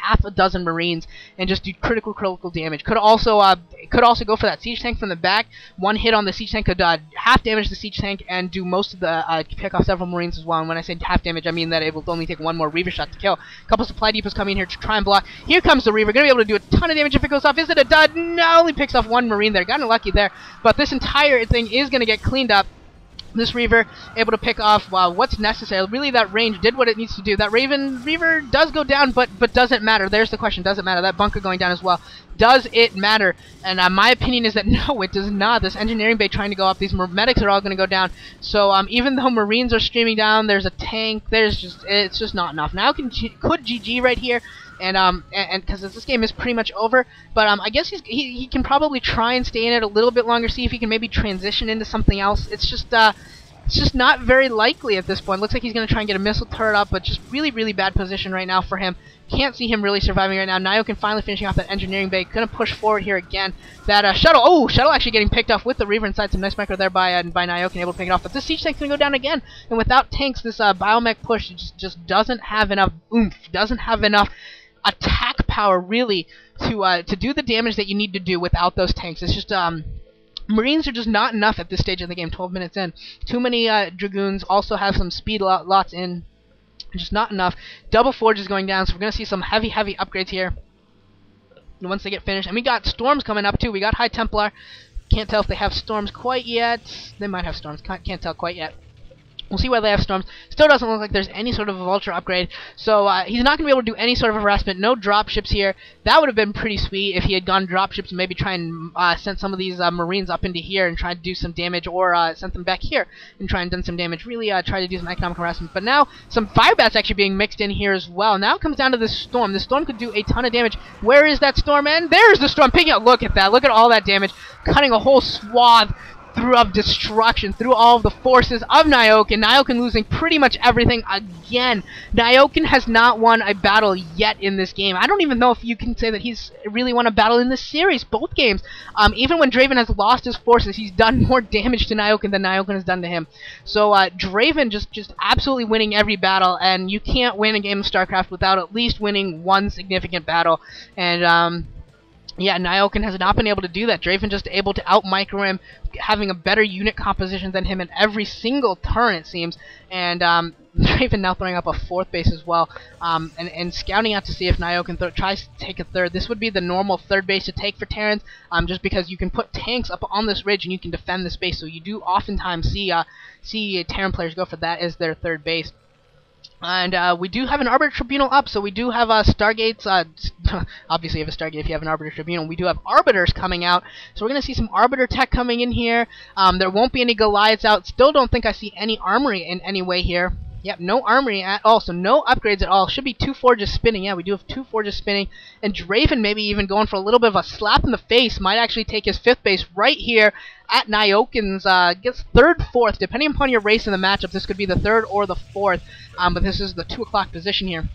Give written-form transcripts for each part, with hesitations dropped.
half a dozen Marines and just do critical damage. Could also go for that siege tank from the back. One hit on the siege tank could half damage the siege tank and do most of the pick off several Marines as well. And when I say half damage, I mean that it will only take one more Reaver shot to kill. A couple supply depots coming in here to try and block. Here comes the Reaver, gonna be able to do a ton of damage if it goes off. Is it a dud? No, only picks off one Marine there. Got lucky there, but this entire thing is gonna get cleaned up. This Reaver able to pick off what's necessary. Really, that range did what it needs to do. That Reaver does go down, but doesn't matter. There's the question. Does it matter? That bunker going down as well. Does it matter? And my opinion is that no, it does not. This engineering bay trying to go up. These medics are all going to go down. So even though Marines are streaming down, there's a tank. It's just not enough. Now could GG right here. And because this game is pretty much over, but I guess he can probably try and stay in it a little bit longer, see if he can maybe transition into something else. It's just not very likely at this point. Looks like he's going to try and get a missile turret up, but just really bad position right now for him. Can't see him really surviving right now. Nyoken finally finishing off that engineering bay. Going to push forward here again. That shuttle, shuttle actually getting picked off with the Reaver inside. Some nice micro there by Nyoken, able to pick it off. But this siege tank's going to go down again. And without tanks, this biomech push just doesn't have enough oomph. Doesn't have enough attack power really to do the damage that you need to do without those tanks. It's just Marines are just not enough at this stage of the game. 12 minutes in, too many Dragoons. Also have some speed lots in, just not enough. Double Forge is going down, so we're gonna see some heavy upgrades here once they get finished. And we got Storms coming up too. We got High Templar. Can't tell if they have Storms quite yet. They might have Storms. Can't tell quite yet. We'll see where they have Storms. Still doesn't look like there's any sort of a Vulture upgrade, so he's not going to be able to do any sort of harassment. No dropships here. That would have been pretty sweet if he had gone dropships and maybe try and sent some of these Marines up into here and try to do some damage, or sent them back here and try and do some damage. Really try to do some economic harassment. But now some Firebats actually being mixed in here as well. Now it comes down to this Storm. The Storm could do a ton of damage. Where is that Storm? And there's the Storm picking up. Look at that. Look at all that damage. Cutting a whole swath of destruction through all of the forces of Nyoken. Nyoken losing pretty much everything again. Nyoken has not won a battle yet in this game. I don't even know if you can say that he's really won a battle in this series, both games. Even when Dreiven has lost his forces, he's done more damage to Nyoken than Nyoken has done to him. So Dreiven just absolutely winning every battle, and you can't win a game of StarCraft without at least winning one significant battle. And yeah, Nyoken has not been able to do that. Dreiven just able to out-micro him, having a better unit composition than him in every single turn, it seems. And Dreiven now throwing up a fourth base as well, and scouting out to see if Nyoken tries to take a third. This would be the normal third base to take for Terrans, just because you can put tanks up on this ridge and you can defend this base. So you do oftentimes see Terran players go for that as their third base. And we do have an Arbiter Tribunal up, so we do have Stargates. Obviously, you have a Stargate if you have an Arbiter Tribunal. We do have Arbiters coming out, so we're going to see some Arbiter tech coming in here. There won't be any Goliaths out. Still don't think I see any armory in any way here. Yep, no armory at all, so no upgrades at all. Should be 2 forges spinning. Yeah, we do have 2 forges spinning. And Dreiven maybe even going for a little bit of a slap in the face. Might actually take his 5th base right here at Nyoken's, gets 3rd, 4th. Depending upon your race in the matchup, this could be the 3rd or the 4th. But this is the 2 o'clock position here.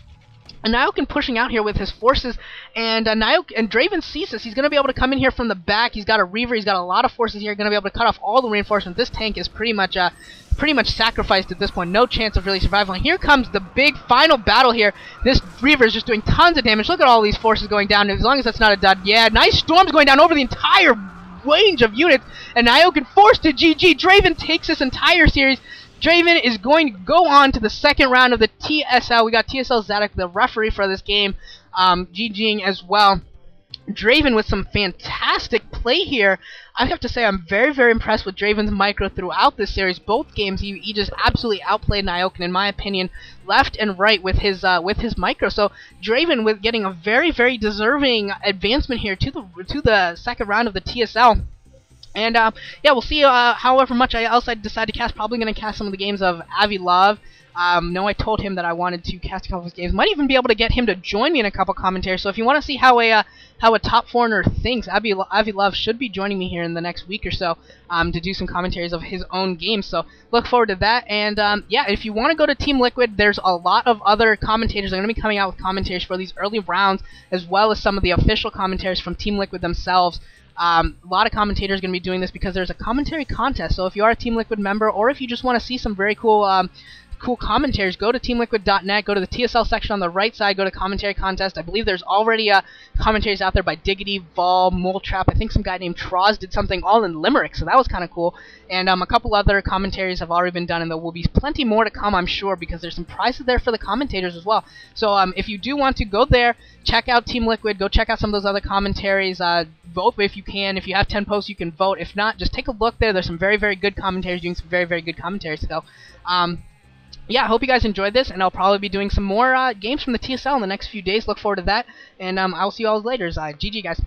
And Nyoken pushing out here with his forces, and Dreiven sees this. He's going to be able to come in here from the back. He's got a Reaver. He's got a lot of forces here. Going to be able to cut off all the reinforcements. This tank is pretty much sacrificed at this point. No chance of really survival. And here comes the big final battle here. This Reaver is just doing tons of damage. Look at all these forces going down. As long as that's not a dud. Yeah, nice Storms going down over the entire range of units. And Nyoken forced to GG. Dreiven takes this entire series. Dreiven is going to go on to the 2nd round of the TSL. We got TSL Zadok, the referee for this game, GGing as well. Dreiven with some fantastic play here. I have to say I'm very impressed with Draven's micro throughout this series. Both games he just absolutely outplayed Nyoken, in my opinion, left and right with his micro. So Dreiven with getting a very deserving advancement here to the 2nd round of the TSL. And yeah, we'll see however much else I decide to cast. Probably going to cast some of the games of Avi Love. No, I told him that I wanted to cast a couple of his games. Might even be able to get him to join me in a couple commentaries. So if you want to see how a top foreigner thinks, Avi Love should be joining me here in the next week or so to do some commentaries of his own games. So look forward to that. And yeah, if you want to go to Team Liquid, there's a lot of other commentators that are going to be coming out with commentaries for these early rounds, as well as some of the official commentaries from Team Liquid themselves. A lot of commentators are going to be doing this because there's a commentary contest. So if you are a Team Liquid member, or if you just want to see some very cool cool commentaries, go to teamliquid.net, go to the TSL section on the right side, go to commentary contest. I believe there's already commentaries out there by Diggity, Vol, Moletrap. I think some guy named Troz did something all in Limerick, so that was kind of cool. And a couple other commentaries have already been done, and there will be plenty more to come, I'm sure, because there's some prizes there for the commentators as well. So if you do want to go there, check out Team Liquid, go check out some of those other commentaries, vote if you can. If you have 10 posts, you can vote. If not, just take a look there. There's some very, very good commentators doing some very, very good commentaries. So, yeah, I hope you guys enjoyed this, and I'll probably be doing some more games from the TSL in the next few days. Look forward to that, and I'll see you all later. GG, guys.